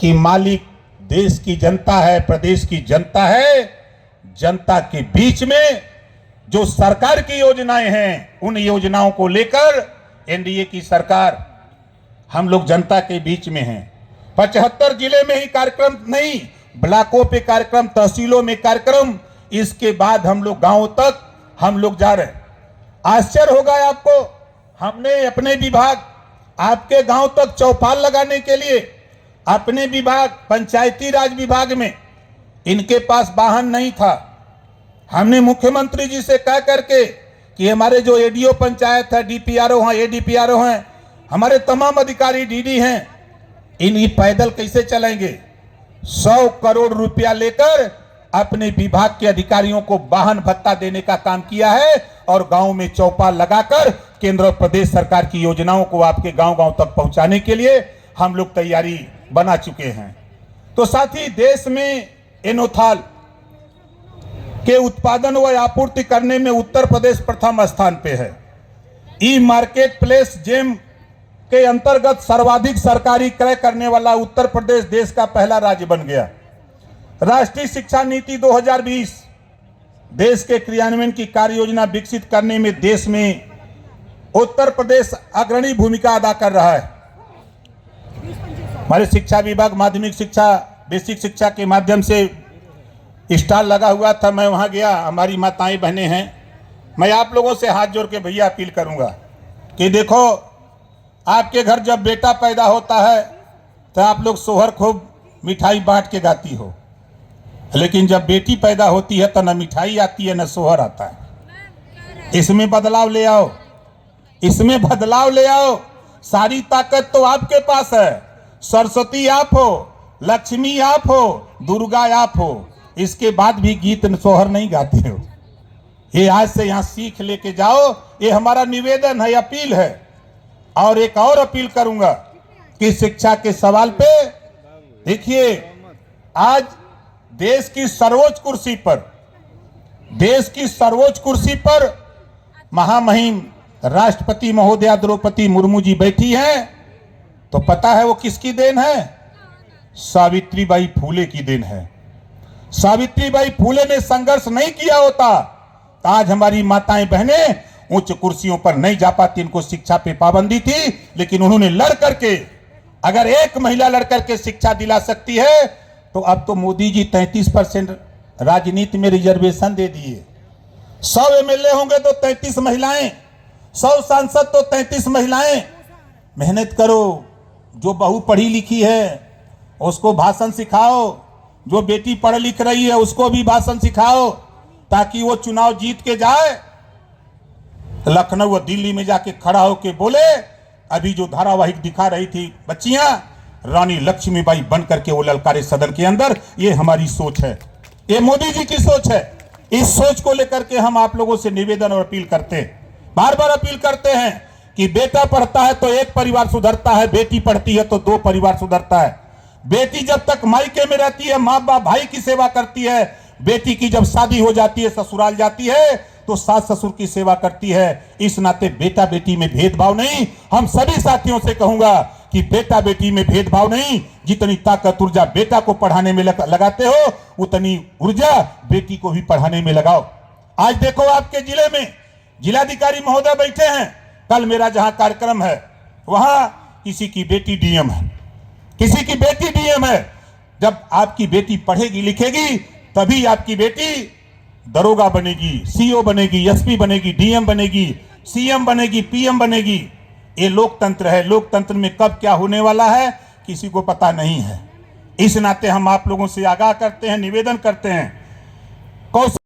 कि मालिक देश की जनता है, प्रदेश की जनता है। जनता के बीच में जो सरकार की योजनाएं हैं, उन योजनाओं को लेकर एनडीए की सरकार, हम लोग जनता के बीच में हैं। 75 जिले में ही कार्यक्रम नहीं, ब्लॉकों पे कार्यक्रम, तहसीलों में कार्यक्रम, इसके बाद हम लोग गांवों तक हम लोग जा रहे हैं। आश्चर्य होगा आपको, हमने अपने विभाग आपके गांव तक चौपाल लगाने के लिए अपने विभाग, पंचायती राज विभाग में, इनके पास वाहन नहीं था। हमने मुख्यमंत्री जी से कह करके कि हमारे जो एडीओ पंचायत है, डीपीआरओ हैं, एडीपीआरओ हैं, हमारे तमाम अधिकारी डीडी हैं, इन पैदल कैसे चलेंगे। 100 करोड़ रुपया लेकर अपने विभाग के अधिकारियों को वाहन भत्ता देने का काम किया है और गांव में चौपाल लगाकर केंद्र और प्रदेश सरकार की योजनाओं को आपके गांव-गांव तक पहुंचाने के लिए हम लोग तैयारी बना चुके हैं। तो साथ ही देश में एनोथॉल के उत्पादन व आपूर्ति करने में उत्तर प्रदेश प्रथम स्थान पे है। ई मार्केट प्लेस जेम के अंतर्गत सर्वाधिक सरकारी क्रय करने वाला उत्तर प्रदेश देश का पहला राज्य बन गया। राष्ट्रीय शिक्षा नीति 2020 देश के क्रियान्वयन की कार्य योजना विकसित करने में देश में उत्तर प्रदेश अग्रणी भूमिका अदा कर रहा है। हमारे शिक्षा विभाग माध्यमिक शिक्षा, बेसिक शिक्षा के माध्यम से स्टॉल लगा हुआ था, मैं वहां गया। हमारी माताएं बहनें हैं, मैं आप लोगों से हाथ जोड़ के भैया अपील करूंगा कि देखो, आपके घर जब बेटा पैदा होता है तो आप लोग सोहर खूब मिठाई बांट के गाती हो, लेकिन जब बेटी पैदा होती है तो न मिठाई आती है न सोहर आता है। इसमें बदलाव ले आओ, इसमें बदलाव ले आओ। सारी ताकत तो आपके पास है। सरस्वती आप हो, लक्ष्मी आप हो, दुर्गा आप हो, इसके बाद भी गीत सोहर नहीं गाते हो। ये आज से यहाँ सीख लेके जाओ, ये हमारा निवेदन है, अपील है। और एक और अपील करूंगा कि शिक्षा के सवाल पे देखिए, आज देश की सर्वोच्च कुर्सी पर, देश की सर्वोच्च कुर्सी पर महामहिम राष्ट्रपति महोदया द्रौपदी मुर्मू जी बैठी हैं, तो पता है वो किसकी देन है? सावित्रीबाई फूले की देन है। सावित्रीबाई फूले ने संघर्ष नहीं किया होता तो आज हमारी माताएं बहनें उच्च कुर्सियों पर नहीं जा पाती। इनको शिक्षा पे पाबंदी थी, लेकिन उन्होंने लड़ करके, अगर एक महिला लड़ करके शिक्षा दिला सकती है तो अब तो मोदी जी 33% राजनीति में रिजर्वेशन दे दिए। 100 एमएलए होंगे तो 33 महिलाएं, 100 सांसद तो 33 महिलाएं। मेहनत करो, जो बहू पढ़ी लिखी है उसको भाषण सिखाओ, जो बेटी पढ़ लिख रही है उसको भी भाषण सिखाओ, ताकि वो चुनाव जीत के जाए, लखनऊ और दिल्ली में जाके खड़ा होके बोले। अभी जो धारावाहिक दिखा रही थी बच्चियां, रानी लक्ष्मीबाई बन करके वो ललकारे सदन के अंदर। ये हमारी सोच है, ये मोदी जी की सोच है। इस सोच को लेकर के हम आप लोगों से निवेदन और अपील करते हैं, बार बार अपील करते हैं कि बेटा पढ़ता है तो एक परिवार सुधरता है, बेटी पढ़ती है तो 2 परिवार सुधरता है। बेटी जब तक मायके में रहती है, माँ बाप भाई की सेवा करती है। बेटी की जब शादी हो जाती है, ससुराल जाती है, तो सास ससुर की सेवा करती है। इस नाते बेटा बेटी में भेदभाव नहीं। हम सभी साथियों से कहूंगा कि बेटा बेटी में भेदभाव नहीं। जितनी ताकत ऊर्जा बेटा को पढ़ाने में लगाते हो, उतनी ऊर्जा बेटी को भी पढ़ाने में लगाओ। आज देखो, आपके जिले में जिलाधिकारी महोदय बैठे हैं। कल मेरा जहां कार्यक्रम है वहां किसी की बेटी डीएम है, किसी की बेटी डीएम है। जब आपकी बेटी पढ़ेगी लिखेगी तभी आपकी बेटी दरोगा बनेगी, सीओ बनेगी, एसपी बनेगी, डीएम बनेगी, सीएम बनेगी, पीएम बनेगी। ये लोकतंत्र है। लोकतंत्र में कब क्या होने वाला है किसी को पता नहीं है। इस नाते हम आप लोगों से आगाह करते हैं, निवेदन करते हैं।